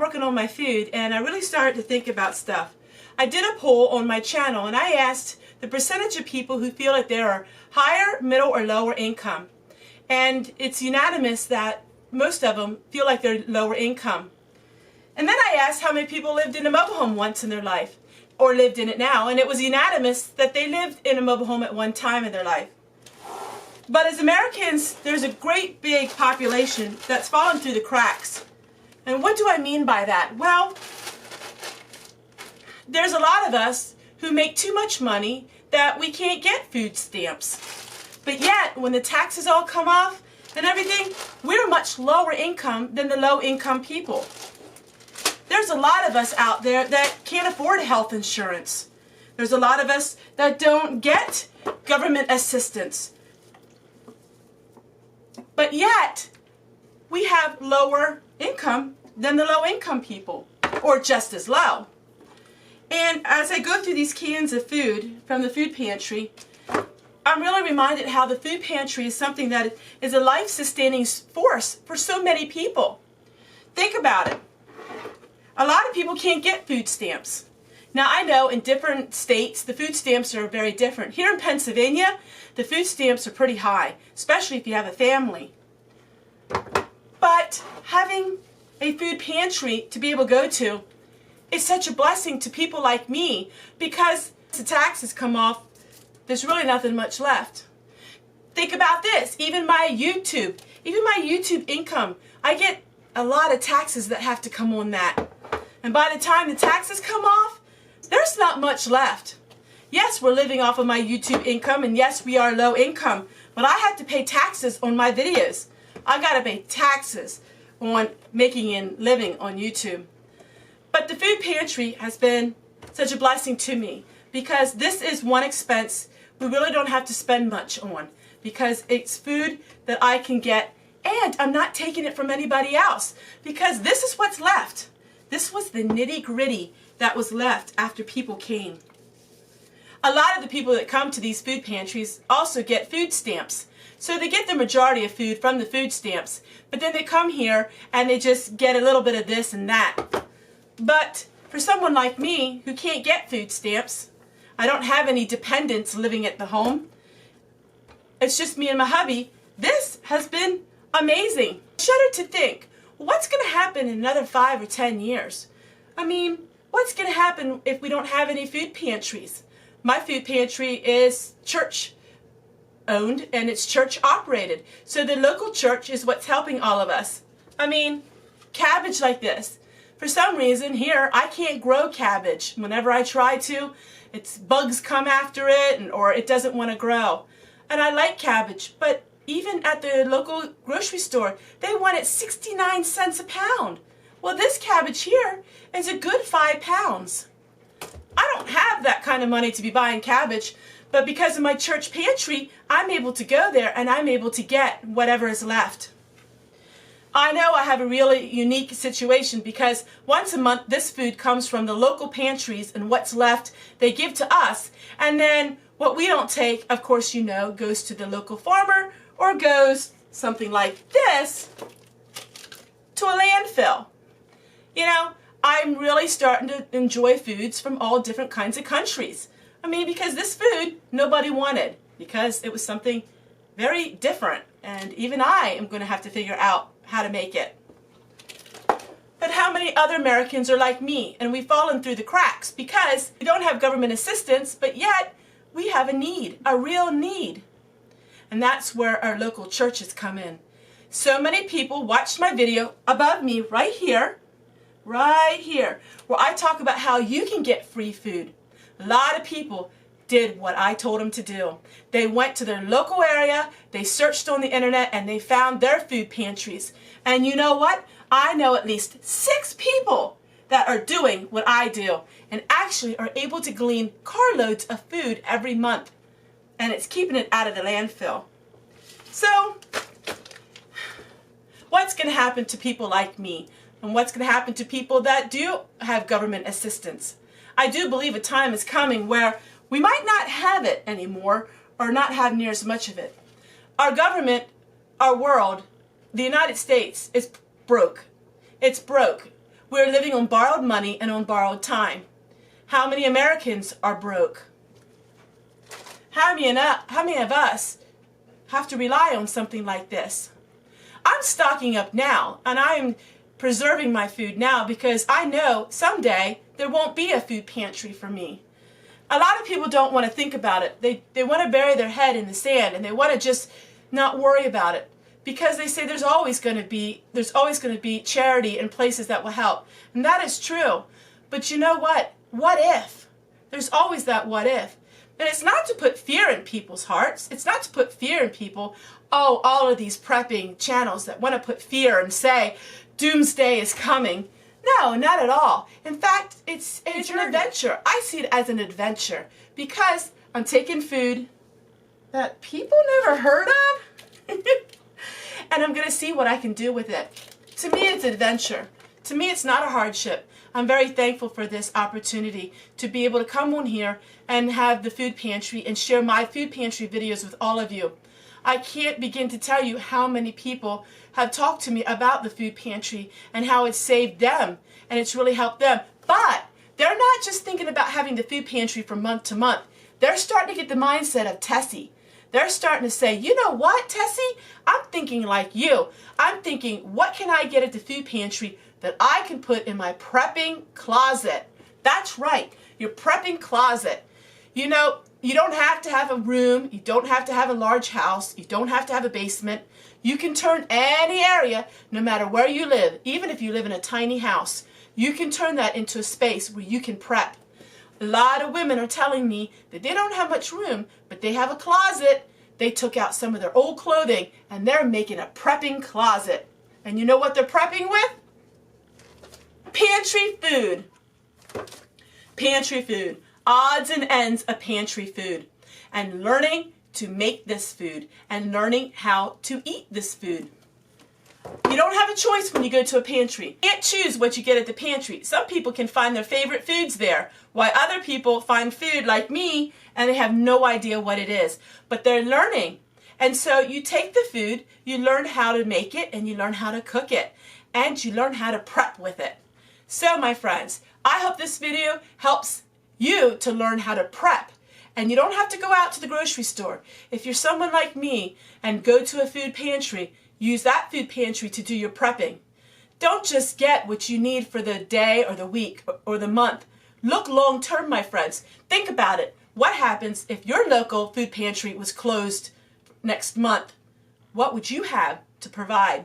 working on my food and I really started to think about stuff. I did a poll on my channel and I asked the percentage of people who feel like they are higher, middle, or lower income. And it's unanimous that most of them feel like they're lower income. And then I asked how many people lived in a mobile home once in their life, or lived in it now, and it was unanimous that they lived in a mobile home at one time in their life. But as Americans, there's a great big population that's fallen through the cracks. And what do I mean by that? Well, there's a lot of us who make too much money that we can't get food stamps. But yet, when the taxes all come off and everything, we're much lower income than the low income people. There's a lot of us out there that can't afford health insurance. There's a lot of us that don't get government assistance. But yet, we have lower income than the low income people, or just as low. And as I go through these cans of food from the food pantry, I'm really reminded how the food pantry is something that is a life-sustaining force for so many people. Think about it. A lot of people can't get food stamps. Now I know in different states the food stamps are very different. Here in Pennsylvania, the food stamps are pretty high, especially if you have a family. But having a food pantry to be able to go to is such a blessing to people like me, because the taxes come off, there's really nothing much left. Think about this, even my YouTube income, I get a lot of taxes that have to come on that. And by the time the taxes come off, there's not much left. Yes, we're living off of my YouTube income, and yes, we are low income, but I have to pay taxes on my videos. I gotta pay taxes on making and living on YouTube. But the food pantry has been such a blessing to me, because this is one expense we really don't have to spend much on, because it's food that I can get, and I'm not taking it from anybody else, because this is what's left. This was the nitty-gritty that was left after people came. A lot of the people that come to these food pantries also get food stamps. So they get the majority of food from the food stamps, but then they come here and they just get a little bit of this and that. But for someone like me who can't get food stamps, I don't have any dependents living at the home, it's just me and my hubby, this has been amazing. I shudder to think, what's going to happen in another 5 or 10 years? I mean, what's going to happen if we don't have any food pantries? My food pantry is church owned and it's church operated. So the local church is what's helping all of us. I mean, cabbage like this. For some reason here, I can't grow cabbage. Whenever I try to, bugs come after it, or it doesn't want to grow. And I like cabbage, but even at the local grocery store, they want it 69 cents a pound. Well, this cabbage here is a good 5 pounds. I don't have that kind of money to be buying cabbage, but because of my church pantry, I'm able to go there and I'm able to get whatever is left. I know I have a really unique situation, because once a month this food comes from the local pantries, and what's left they give to us, and then what we don't take, of course you know, goes to the local farmer, or goes something like this to a landfill. You know, I'm really starting to enjoy foods from all different kinds of countries. I mean, because this food nobody wanted, because it was something very different, and even I am going to have to figure out how to make it. But how many other Americans are like me, and we've fallen through the cracks because we don't have government assistance, but yet we have a need, a real need. And that's where our local churches come in. So many people watched my video above me right here, where I talk about how you can get free food. A lot of people did what I told them to do. They went to their local area, they searched on the internet, and they found their food pantries. And you know what? I know at least 6 people that are doing what I do, and actually are able to glean carloads of food every month. And it's keeping it out of the landfill. So, what's going to happen to people like me? And what's going to happen to people that do have government assistance? I do believe a time is coming where we might not have it anymore, or not have near as much of it. Our government, our world, the United States is broke. It's broke. We're living on borrowed money and on borrowed time. How many Americans are broke? How many of us have to rely on something like this? I'm stocking up now, and I'm preserving my food now because I know someday there won't be a food pantry for me. A lot of people don't want to think about it. They want to bury their head in the sand, and they want to just not worry about it because they say there's always going to be charity and places that will help. And that is true. But you know what? What if? There's always that what if. And it's not to put fear in people's hearts. It's not to put fear in people. Oh, all of these prepping channels that want to put fear and say doomsday is coming. No, not at all. In fact, it's an adventure. I see it as an adventure because I'm taking food that people never heard of and I'm going to see what I can do with it. To me, it's an adventure. To me, it's not a hardship. I'm very thankful for this opportunity to be able to come on here and have the food pantry and share my food pantry videos with all of you. I can't begin to tell you how many people have talked to me about the food pantry and how it's saved them and it's really helped them. But they're not just thinking about having the food pantry from month to month. They're starting to get the mindset of Tessie. They're starting to say, you know what, Tessie? I'm thinking like you. I'm thinking, what can I get at the food pantry that I can put in my prepping closet? That's right, your prepping closet. You know, you don't have to have a room. You don't have to have a large house. You don't have to have a basement. You can turn any area, no matter where you live, even if you live in a tiny house, you can turn that into a space where you can prep. A lot of women are telling me that they don't have much room, but they have a closet. They took out some of their old clothing and they're making a prepping closet. And you know what they're prepping with? Pantry food. Pantry food. Odds and ends of pantry food. And learning to make this food and learning how to eat this food. You don't have a choice when you go to a pantry. You can't choose what you get at the pantry. Some people can find their favorite foods there, while other people find food like me and they have no idea what it is. But they're learning. And so you take the food, you learn how to make it, and you learn how to cook it. And you learn how to prep with it. So my friends, I hope this video helps you to learn how to prep. And you don't have to go out to the grocery store. If you're someone like me and go to a food pantry, use that food pantry to do your prepping. Don't just get what you need for the day or the week or the month. Look long term, my friends. Think about it. What happens if your local food pantry was closed next month? What would you have to provide?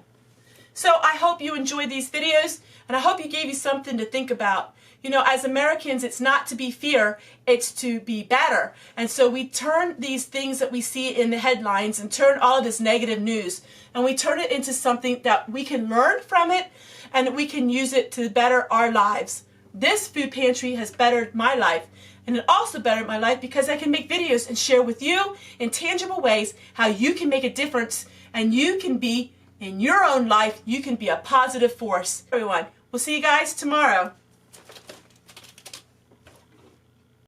So I hope you enjoyed these videos, and I hope you gave you something to think about. You know, as Americans, it's not to be fear, it's to be better. And so we turn these things that we see in the headlines and turn all of this negative news, and we turn it into something that we can learn from it and we can use it to better our lives. This food pantry has bettered my life, and it also bettered my life because I can make videos and share with you in tangible ways how you can make a difference and you can be, in your own life, you can be a positive force. Everyone, we'll see you guys tomorrow.